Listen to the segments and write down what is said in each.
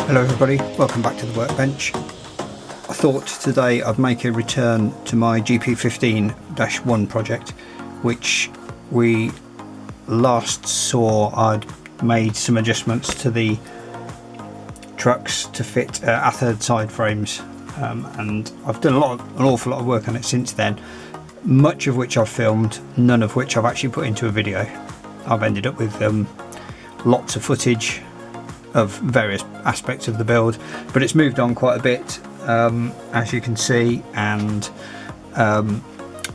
Hello everybody, welcome back to the workbench. I thought today I'd make a return to my GP15-1 project, which we last saw I'd made some adjustments to the trucks to fit A-third side frames, and I've done an awful lot of work on it since then, much of which I've filmed, none of which I've actually put into a video. I've ended up with lots of footage of various aspects of the build, but it's moved on quite a bit, as you can see, and a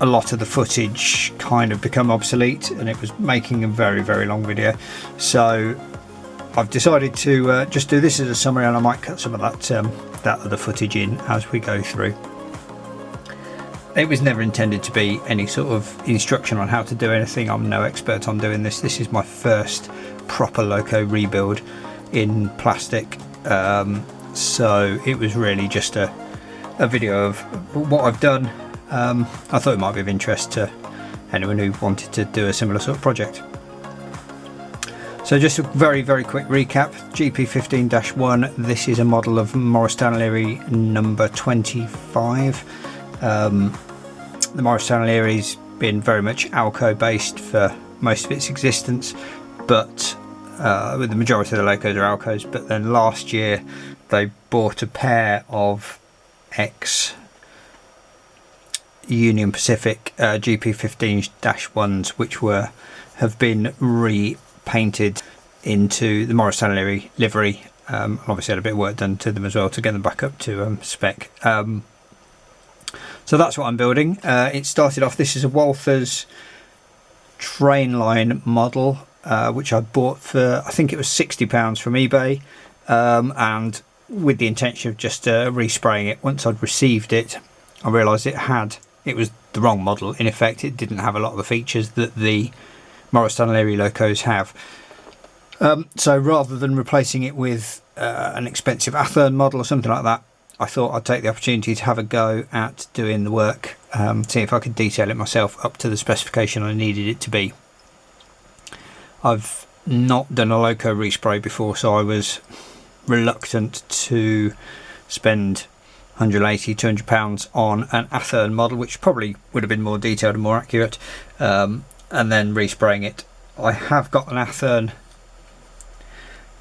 lot of the footage kind of become obsolete, and it was making a very long video. So I've decided to just do this as a summary, and I might cut some of that other footage in as we go through. It was never intended to be any sort of instruction on how to do anything. I'm no expert on doing this. This is my first proper loco rebuild in plastic, so it was really just a video of what I've done. I thought it might be of interest to anyone who wanted to do a similar sort of project. So just a very quick recap. GP15-1, this is a model of Morris Stanley number 25. The Morris Stanley's been very much Alco based for most of its existence, but with the majority of the locos are Alcos, but then last year they bought a pair of Union Pacific GP15-1s, which have been repainted into the Morris Stanley livery. Obviously had a bit of work done to them as well to get them back up to spec. So that's what I'm building. It started off, this is a Walthers Trainline model, which I bought for, I think it was £60 from eBay, and with the intention of just respraying it. Once I'd received it, I realised it was the wrong model. In effect, it didn't have a lot of the features that the Morris Stanley locos have. So rather than replacing it with an expensive A-third model or something like that, I thought I'd take the opportunity to have a go at doing the work, see if I could detail it myself up to the specification I needed it to be. I've not done a loco respray before, so I was reluctant to spend £180–200 on an A-third model, which probably would have been more detailed and more accurate, and then respraying it. I have got an A-third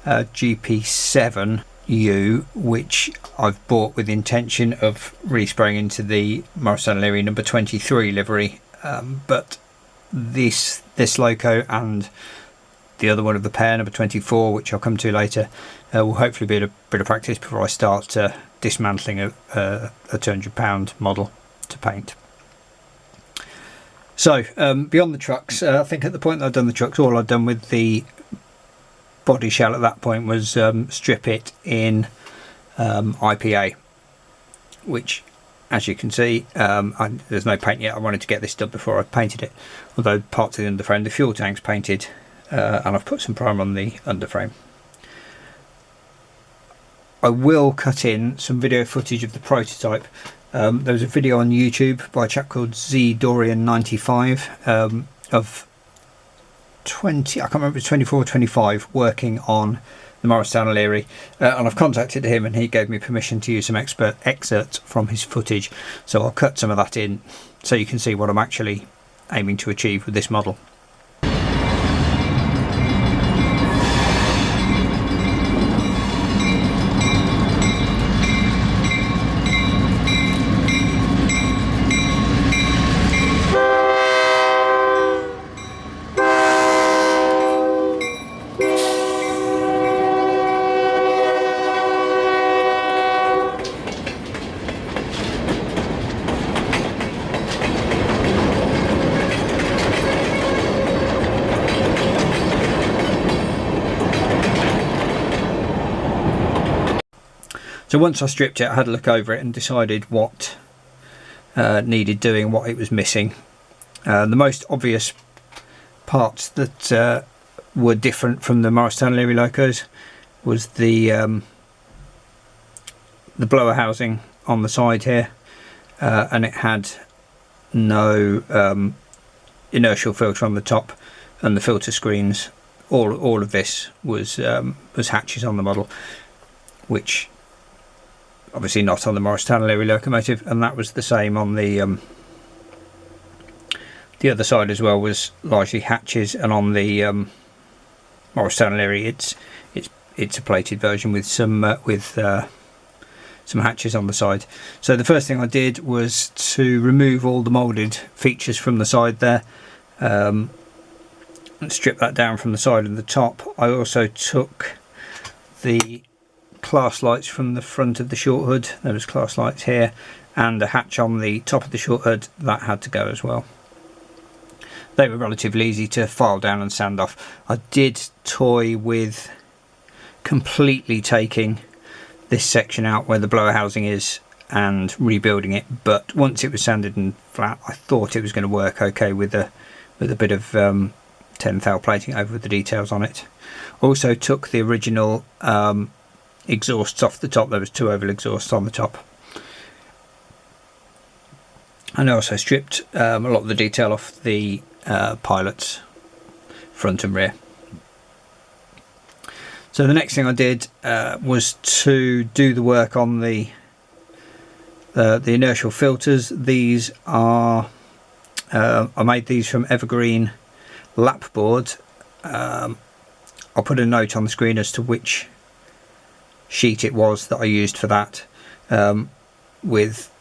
GP7U, which I've bought with the intention of respraying into the Morris Stanley number 23 livery, but this loco and the other one of the pair, number 24, which I'll come to later, will hopefully be a bit of practice before I start dismantling a £200 model to paint. So beyond the trucks, I think at the point that I've done the trucks, all I've done with the body shell at that point was strip it in IPA, which, as you can see, there's no paint yet. I wanted to get this done before I painted it, although parts of the underframe, the fuel tank's painted, and I've put some primer on the underframe. I will cut in some video footage of the prototype. There was a video on YouTube by a chap called ZDorian95 of 20, I can't remember, it's 24 or 25, working on the Morris Stanley, and I've contacted him and he gave me permission to use some excerpts from his footage, so I'll cut some of that in so you can see what I'm actually aiming to achieve with this model. So once I stripped it, I had a look over it and decided what needed doing, what it was missing. The most obvious parts that were different from the Morris Stanley locos was the blower housing on the side here, and it had no inertial filter on the top, and the filter screens. All of this was hatches on the model. which obviously not on the Morristown Leary locomotive, and that was the same on the other side as well, was largely hatches, and on the Morristown Leary it's a plated version with some hatches on the side. So the first thing I did was to remove all the moulded features from the side there, and strip that down from the side and the top. I also took the class lights from the front of the short hood. There was class lights here, and a hatch on the top of the short hood that had to go as well. They were relatively easy to file down and sand off. I did toy with completely taking this section out where the blower housing is and rebuilding it, but once it was sanded and flat, I thought it was going to work okay with a bit of 10 thou plating over the details on it. Also took the original exhausts off the top. There was 2 oval exhausts on the top, and I also stripped a lot of the detail off the pilots front and rear. So the next thing I did was to do the work on the inertial filters. These are I made these from evergreen lap board. I'll put a note on the screen as to which sheet it was that I used for that, with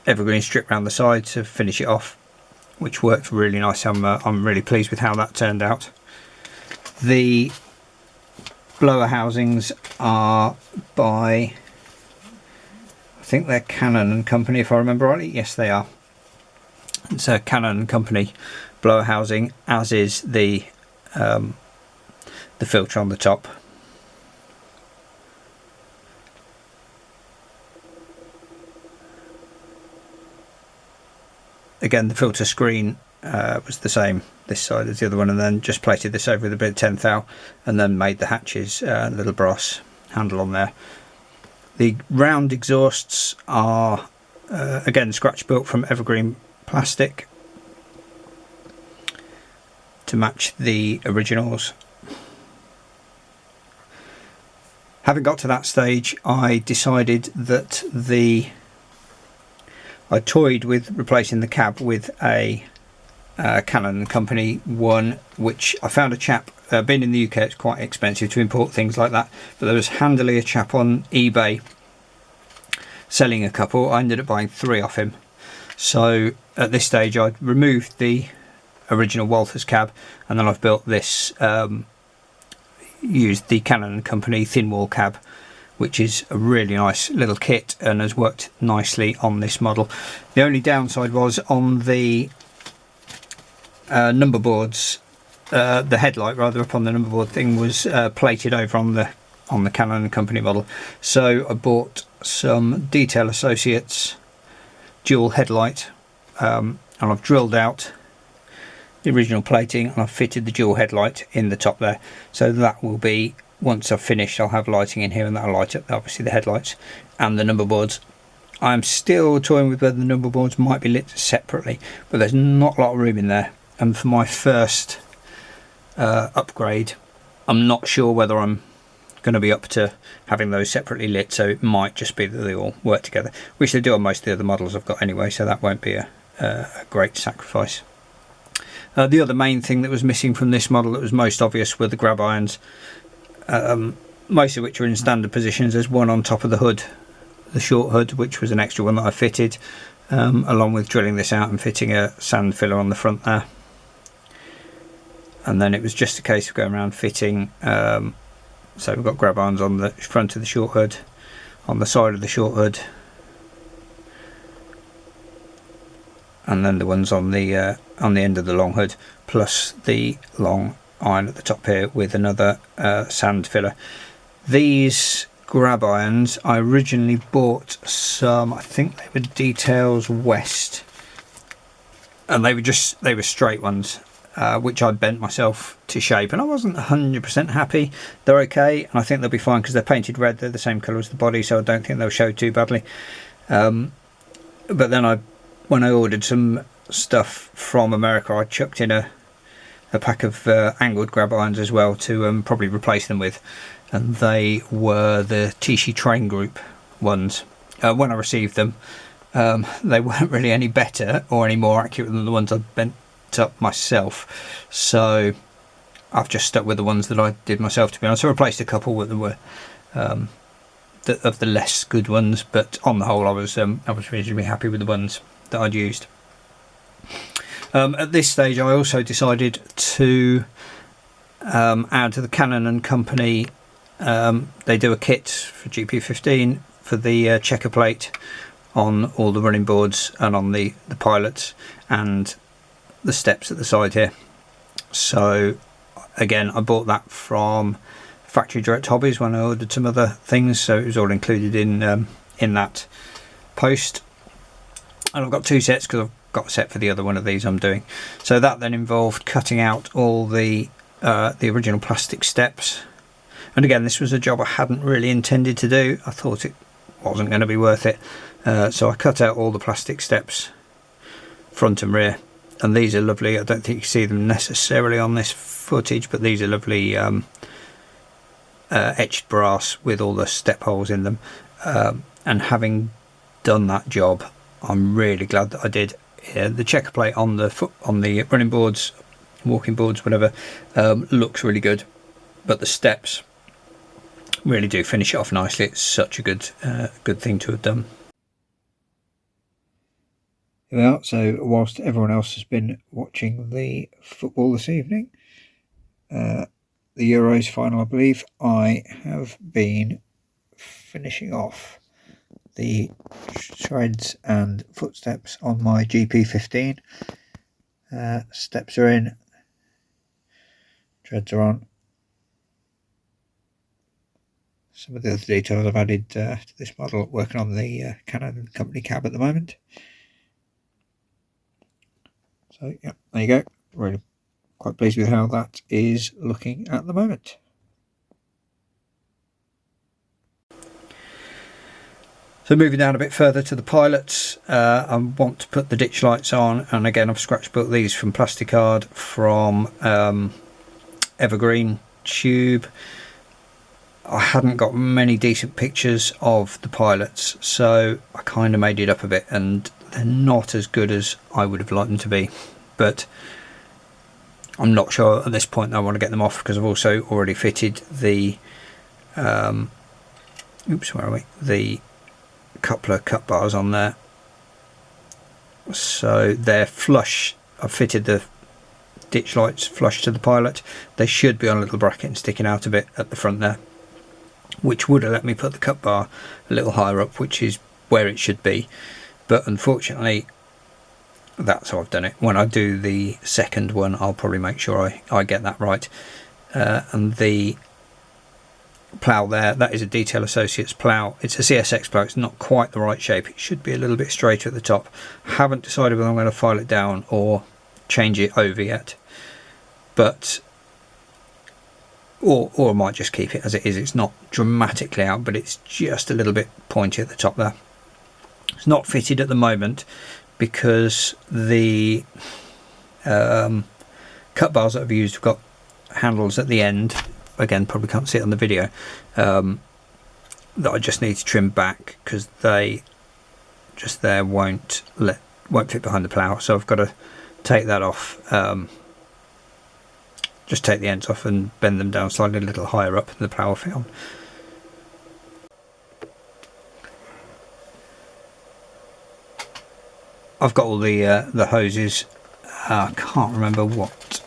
evergreen strip around the side to finish it off, which worked really nice. I'm really pleased with how that turned out. The blower housings are by, I think they're Cannon and Company, if I remember rightly. Yes, they are. It's a Cannon and Company blower housing, as is the filter on the top. Again, the filter screen was the same this side as the other one, and then just plated this over with a bit of 10 thou, and then made the hatches a little brass handle on there. The round exhausts are again scratch built from evergreen plastic to match the originals. Having got to that stage, I decided that I toyed with replacing the cab with a Cannon Company one, which I found a chap, being in the UK it's quite expensive to import things like that, but there was handily a chap on eBay selling a couple. I ended up buying 3 off him. So at this stage I'd removed the original Walters cab, and then I've built this, used the Cannon Company thin wall cab, which is a really nice little kit and has worked nicely on this model. The only downside was on the number boards, the headlight rather up on the number board thing was plated over on the Cannon Company model. So I bought some Detail Associates dual headlight, and I've drilled out the original plating and I've fitted the dual headlight in the top there. So that will be, once I've finished, I'll have lighting in here, and that'll light up obviously the headlights and the number boards. I'm still toying with whether the number boards might be lit separately, but there's not a lot of room in there, and for my first upgrade I'm not sure whether I'm going to be up to having those separately lit, so it might just be that they all work together, which they do on most of the other models I've got anyway, so that won't be a great sacrifice. The other main thing that was missing from this model that was most obvious were the grab irons, most of which are in standard positions. There's one on top of the hood, the short hood, which was an extra one that I fitted, along with drilling this out and fitting a sand filler on the front there. And then it was just a case of going around fitting, so we've got grab irons on the front of the short hood, on the side of the short hood, and then the ones on the end of the long hood, plus the long iron at the top here with another sand filler. These grab irons, I originally bought some, I think they were Details West, and they were straight ones, which I bent myself to shape, and I wasn't 100% happy. They're okay, and I think they'll be fine because they're painted red, they're the same colour as the body, so I don't think they'll show too badly. But then when I ordered some stuff from America, I chucked in a pack of angled grab irons as well to probably replace them with, and they were the Tichy Train Group ones. When I received them, they weren't really any better or any more accurate than the ones I bent up myself, so I've just stuck with the ones that I did myself, to be honest. I replaced a couple that were of the less good ones, but on the whole I was reasonably happy with the ones that I'd used. At this stage I also decided to add to the Canon and Company. They do a kit for GP15 for the checker plate on all the running boards and on the pilots and the steps at the side here. So again, I bought that from Factory Direct Hobbies when I ordered some other things, so it was all included in that post. And I've got two sets because I've got a set for the other one of these I'm doing. So that then involved cutting out all the original plastic steps. And again, this was a job I hadn't really intended to do. I thought it wasn't going to be worth it. So I cut out all the plastic steps, front and rear. And these are lovely. I don't think you can see them necessarily on this footage, but these are lovely etched brass with all the step holes in them. And having done that job, I'm really glad that I did. The checker plate on the running boards, walking boards, whatever, looks really good, but the steps really do finish it off nicely. It's such a good thing to have done. Well, so whilst everyone else has been watching the football this evening, the Euros final, I believe, I have been finishing off the treads and footsteps on my GP15. Steps are in, treads are on. Some of the other details I've added to this model, working on the Canon Company cab at the moment. So yeah, there you go. Really quite pleased with how that is looking at the moment. So moving down a bit further to the pilots, I want to put the ditch lights on, and again I've scratch built these from plasticard from evergreen tube. I hadn't got many decent pictures of the pilots, so I kind of made it up a bit, and they're not as good as I would have liked them to be, but I'm not sure at this point I want to get them off, because I've also already fitted the the coupler cut bars on there, so they're flush. I've fitted the ditch lights flush to the pilot. They should be on a little bracket and sticking out a bit at the front there, which would have let me put the cut bar a little higher up, which is where it should be, but unfortunately that's how I've done it. When I do the second one, I'll probably make sure I get that right. And the plough there, that is a Detail Associates plough. It's a CSX plough. It's not quite the right shape. It should be a little bit straighter at the top. Haven't decided whether I'm going to file it down or change it over yet, but or I might just keep it as it is. It's not dramatically out, but it's just a little bit pointy at the top there. It's not fitted at the moment because the cut bars that I've used have got handles at the end. Again, probably can't see it on the video, that I just need to trim back because they just there won't fit behind the plough. So I've got to take that off, just take the ends off and bend them down slightly a little higher up, and the plough will fit on. I've got all the hoses. I can't remember what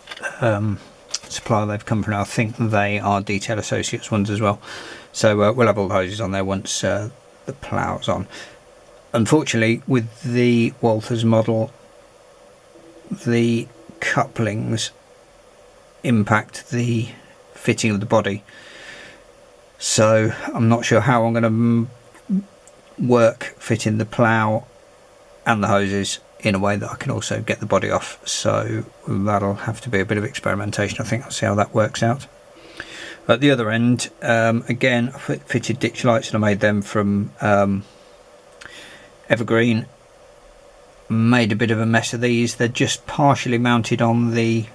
supplier they've come from now. I think they are Detail Associates ones as well. So we'll have all the hoses on there once the plough's on. Unfortunately, with the Walthers model, the couplings impact the fitting of the body. So I'm not sure how I'm going to work fitting the plough and the hoses in a way that I can also get the body off, so that'll have to be a bit of experimentation. I think I'll see how that works out. At the other end, again, I fitted ditch lights and I made them from evergreen. Made a bit of a mess of these. They're just partially mounted on the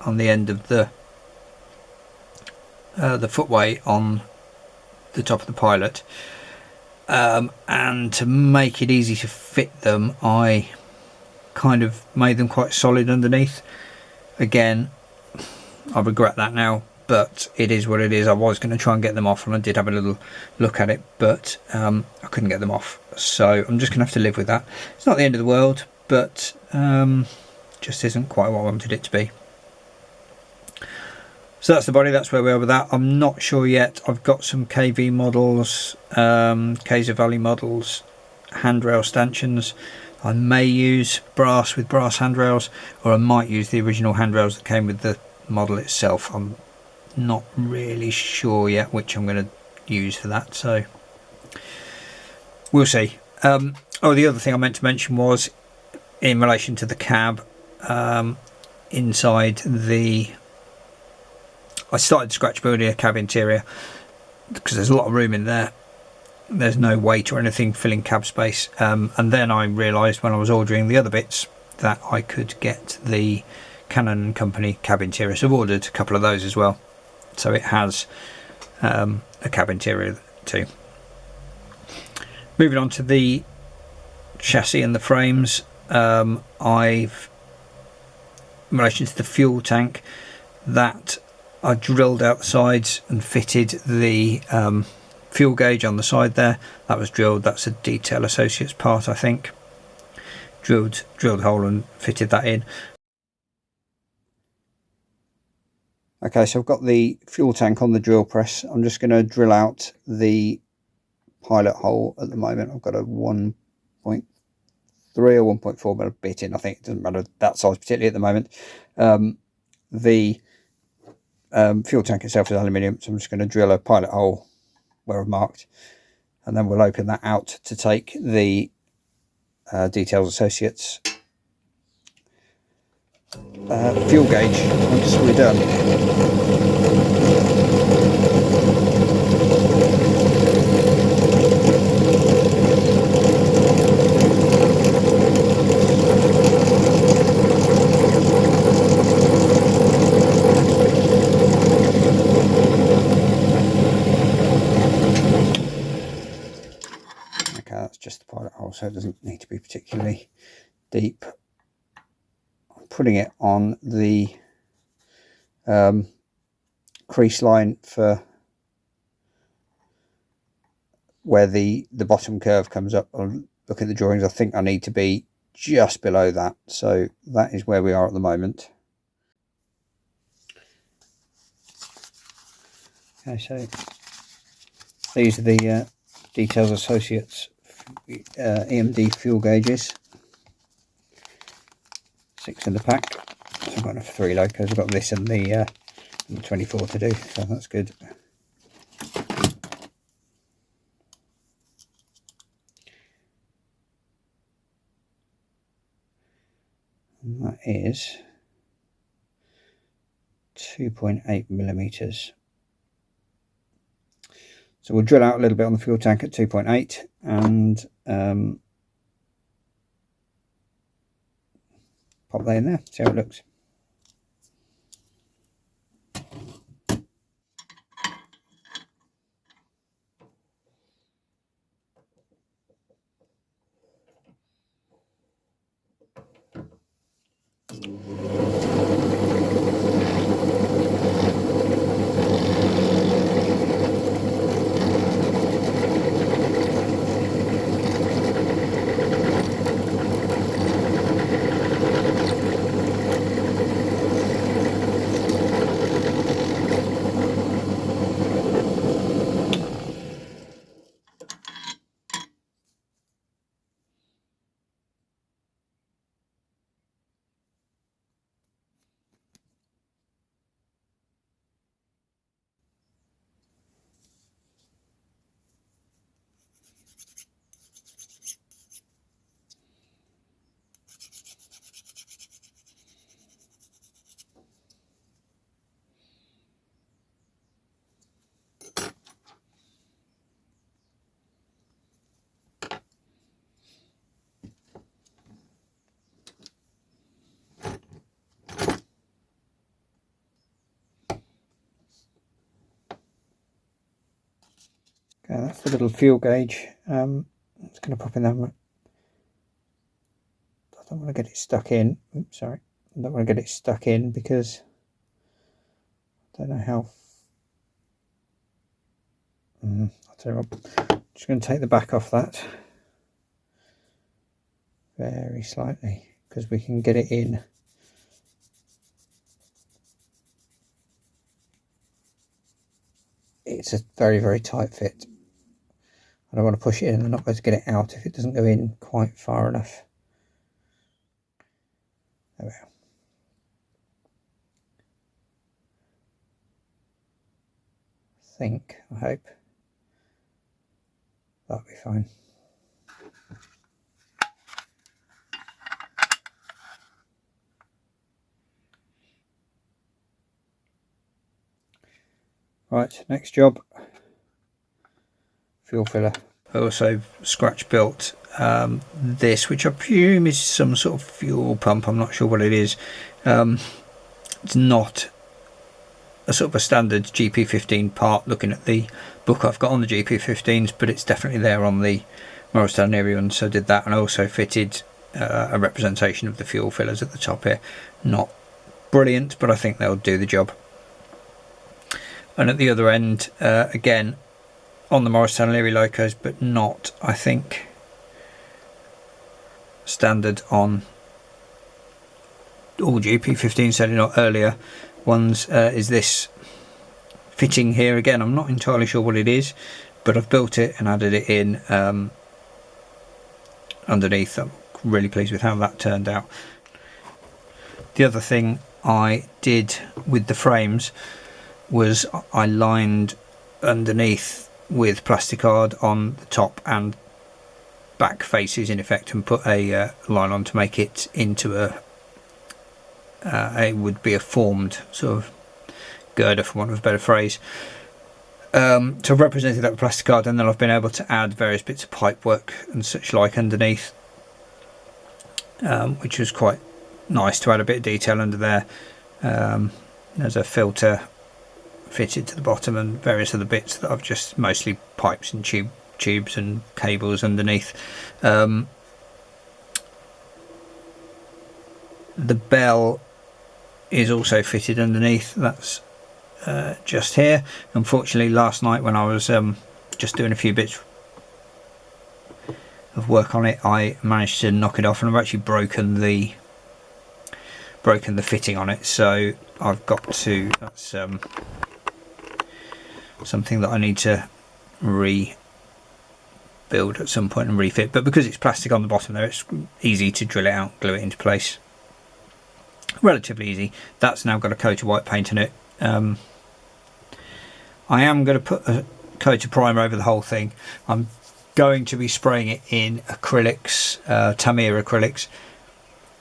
end of the the footway on the top of the pilot, and to make it easy to fit them, I kind of made them quite solid underneath. Again, I regret that now, but it is what it is. I was going to try and get them off, and I did have a little look at it, but I couldn't get them off, so I'm just going to have to live with that. It's not the end of the world, but just isn't quite what I wanted it to be. So that's the body, that's where we are with that. I'm not sure yet. I've got some KV models, Kaiser Valley models, handrail stanchions. I may use brass with brass handrails, or I might use the original handrails that came with the model itself. I'm not really sure yet which I'm going to use for that, so we'll see. Oh, the other thing I meant to mention was in relation to the cab, inside the... I started scratch building a cab interior because there's a lot of room in there. There's no weight or anything filling cab space, and then I realised when I was ordering the other bits that I could get the Canon & Company cab interior, so I've ordered a couple of those as well, so it has a cab interior too. Moving on to the chassis and the frames, I've, in relation to the fuel tank, that I drilled out the sides and fitted the fuel gauge on the side there. That was drilled. That's a Detail Associates part, I think. Drilled a hole and fitted that in. Okay, so I've got the fuel tank on the drill press. I'm just going to drill out the pilot hole at the moment. I've got a 1.3 or 1.4 mil bit in. I think it doesn't matter that size particularly at the moment. The fuel tank itself is aluminium, so I'm just going to drill a pilot hole where I've marked, and then we'll open that out to take the Details Associates fuel gauge once we're done. That's just the pilot hole, so it doesn't need to be particularly deep. I'm putting it on the crease line for where the bottom curve comes up. I'll look at the drawings. I think I need to be just below that, so that is where we are at the moment. Okay, so these are the Details Associates EMD fuel gauges, 6 in the pack. So I've got enough for 3 locos. I've got this and the 24 to do, so that's good. And that is 2.8 millimeters. So we'll drill out a little bit on the fuel tank at 2.8 and pop that in there, see how it looks. Okay, that's the little fuel gauge. It's going to pop in there. I don't want to get it stuck in. Oops, sorry. I don't want to get it stuck in because I don't know how. I'll tell you what. I'm just going to take the back off that very slightly because we can get it in. It's a very, very tight fit. I don't want to push it in and not be able to get it out if it doesn't go in quite far enough. There we go. I hope that'll be fine. Right, next job, fuel filler. I also scratch built this, which I presume is some sort of fuel pump. I'm not sure what it is. It's not a sort of a standard GP15 part looking at the book I've got on the GP15s, but it's definitely there on the Morris Tannery one, so I did that, and I also fitted a representation of the fuel fillers at the top here. Not brilliant, but I think they'll do the job. And at the other end, again, on the Morris Tannery locos, but not, I think, standard on all GP15s, certainly not earlier ones, is this fitting here. Again, I'm not entirely sure what it is, but I've built it and added it in underneath. I'm really pleased with how that turned out. The other thing I did with the frames was I lined underneath with plasticard on the top and back faces in effect, and put a line on to make it into it would be a formed sort of girder, for want of a better phrase. So I've represented that with plasticard, and then I've been able to add various bits of pipe work and such like underneath, which was quite nice to add a bit of detail under there. There's a filter fitted to the bottom and various other bits that I've just mostly pipes and tubes and cables underneath. The bell is also fitted underneath. That's just here. Unfortunately, last night when I was just doing a few bits of work on it, I managed to knock it off, and I've actually broken the fitting on it. So I've got to. That's something that I need to rebuild at some point and refit, but because it's plastic on the bottom there, it's easy to drill it out, glue it into place, relatively easy. That's now got a coat of white paint in it. I am going to put a coat of primer over the whole thing. I'm going to be spraying it in acrylics, Tamiya acrylics,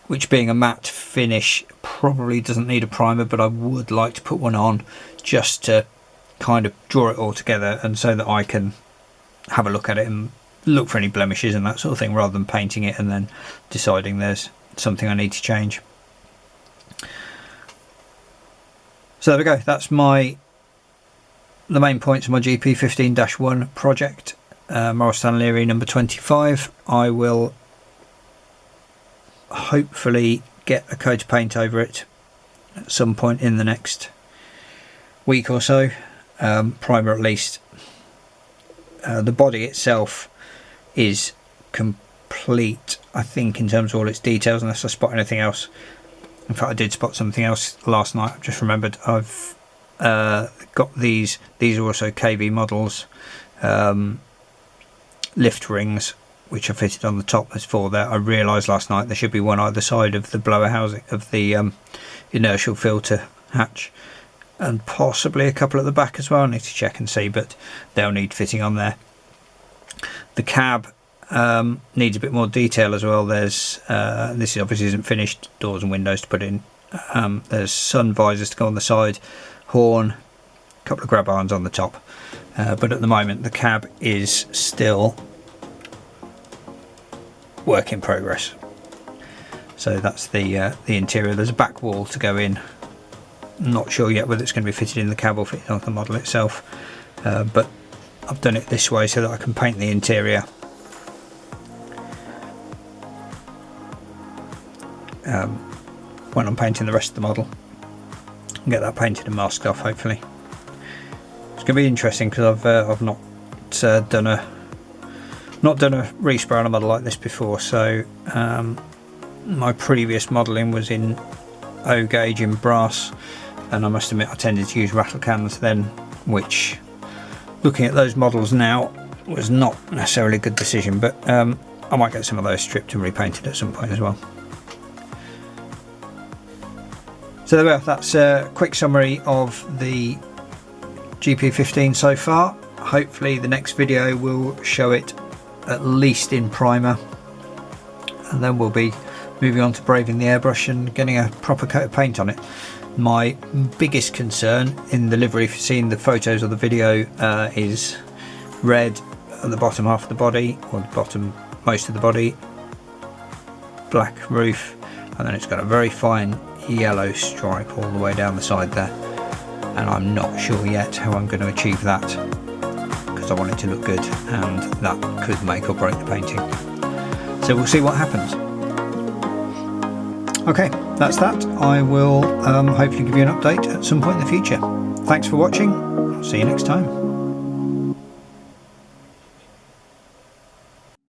which, being a matte finish, probably doesn't need a primer, but I would like to put one on just to kind of draw it all together, and so that I can have a look at it and look for any blemishes and that sort of thing, rather than painting it and then deciding there's something I need to change. So there we go. That's the main points of my GP15-1 project, Morris Tannery number 25. I will hopefully get a coat of paint over it at some point in the next week or so. Primer at least. The body itself is complete, I think, in terms of all its details, unless I spot anything else. In fact, I did spot something else last night. I've just remembered. I've got these are also KV models, lift rings, which are fitted on the top. There's 4 there. I realised last night there should be one either side of the blower housing of the inertial filter hatch, and possibly a couple at the back as well. I need to check and see, but they'll need fitting on there. The cab needs a bit more detail as well. There's this obviously isn't finished, doors and windows to put in. There's sun visors to go on the side, horn, a couple of grab irons on the top, but at the moment the cab is still work in progress. So that's the interior. There's a back wall to go in. Not sure yet whether it's going to be fitted in the cab or fitted on the model itself, but I've done it this way so that I can paint the interior when I'm painting the rest of the model and get that painted and masked off. Hopefully it's going to be interesting because I've not done a respray on a model like this before. So my previous modelling was in O gauge in brass, and I must admit I tended to use rattle cans then, which, looking at those models now, was not necessarily a good decision, but I might get some of those stripped and repainted at some point as well. So there we are, that's a quick summary of the GP15 so far. Hopefully the next video will show it at least in primer, and then we'll be moving on to braving the airbrush and getting a proper coat of paint on it. My biggest concern in the livery, if you've seen the photos or the video, is red at the bottom half of the body, or the bottom most of the body, black roof, and then it's got a very fine yellow stripe all the way down the side there, and I'm not sure yet how I'm going to achieve that, because I want it to look good, and that could make or break the painting. So we'll see what happens. Okay, that's that. I will hopefully give you an update at some point in the future. Thanks for watching. I'll see you next time.